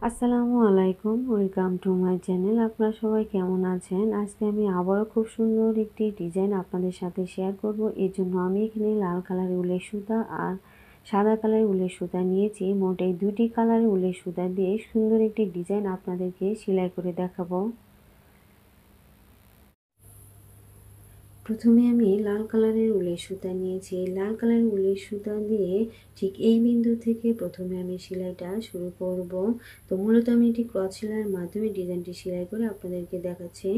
আসসালামু আলাইকুম, welcome to my channel. আপনারা সবাই কেমন আছেন? আজকে আমি আবারও খুব সুন্দর একটি ডিজাইন আপনাদের সাথে শেয়ার করব। এর জন্য আমি এখানে লাল কালারের উলের সুতা আর সাদা কালারের উলের সুতা নিয়েছি। মোট এই দুটি কালারের উলের সুতা দিয়ে সুন্দর একটি ডিজাইন আপনাদেরকে সেলাই করে দেখাবো। প্রথমে আমি লাল কালারের উলের সুতা নিয়েছি। লাল কালারের উলের সুতা দিয়ে ঠিক এই বিন্দু থেকে প্রথমে আমি সেলাইটা শুরু করব। তো মূলত আমি এটি ক্রস সেলাইয়ের মাধ্যমে ডিজাইনটি সেলাই করে আপনাদেরকে দেখাচ্ছি।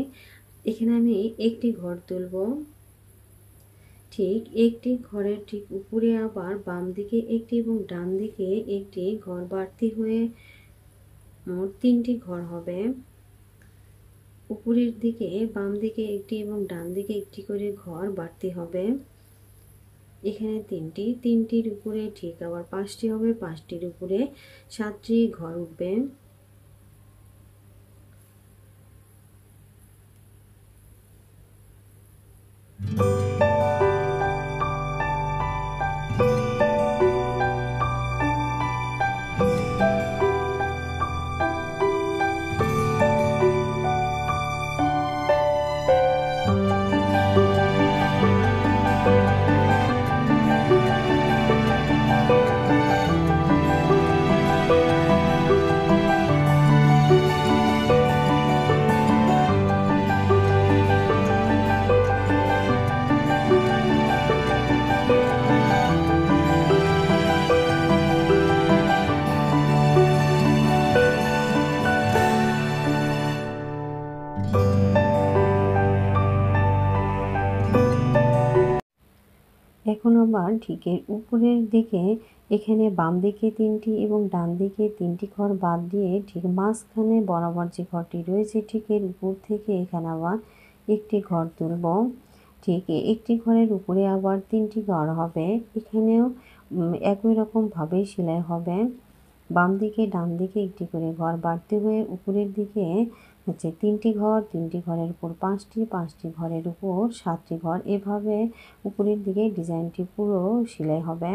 এখানে আমি একটি ঘর তুলব। ঠিক একটি ঘরের ঠিক উপরে আবার বাম দিকে একটি এবং ডান দিকে একটি ঘর বাড়তি হয়ে মোট 3টি ঘর হবে। উপরের দিকে বাম দিকে একটি এবং ডান দিকে একটি করে ঘর বাড়তি হবে। এখানে তিনটির উপরে ঠিক আবার 5টি হবে, 5টির উপরে 7টি ঘর উঠবে। এখন আবার ঠিক এর উপরের দিকে এখানে বাম দিকে 3টি এবং ডান দিকে 3টি ঘর বাদ দিয়ে ঠিক মাঝখানে বরাবর যে ঘরটি রয়েছে ঠিক এর উপর থেকে এখানে আবার একটি ঘর তুলব। ঠিক একটি ঘরের উপরে আবার 3টি ঘর হবে। এখানেও একই রকম ভাবে সেলাই হবে। বাম দিকে ডান দিকে একটি করে ঘর বাড়তি হয়ে উপরের দিকে হচ্ছে 3টি ঘর, 3টি ঘরের উপর 5টি, 5টি ঘরের উপর 7টি ঘর, এভাবে উপরের দিকে ডিজাইনটি পুরো সেলাই হবে।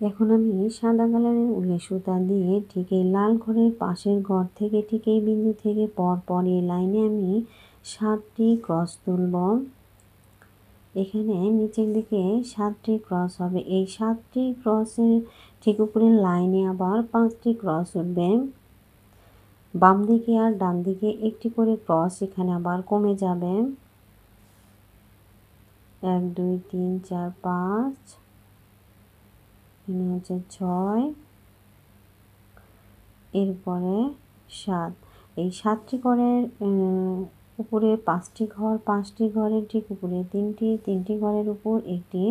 এখন আমি সাদা কালারের উলের সুতা দিয়ে ঠিক এই লাল ঘরের পাশের ঘর থেকে ঠিক এই বিন্দু থেকে পর এই লাইনে আমি 7টি ক্রস তুলব। এখানে নিচের দিকে 7টি ক্রস হবে। এই 7টি ক্রসের ঠিক উপরের লাইনে আবার 5টি ক্রস উঠবে। বাম দিকে আর ডান দিকে একটি করে ক্রস এখানে আবার কমে যাবে। 1 2 3 4 5, এখানে হচ্ছে 6, এরপরে 7। এই 7টি ঘরের উপরে 5টি ঘর, 5টি ঘরের ঠিক উপরে 3টি, 3টি ঘরের উপর একটি।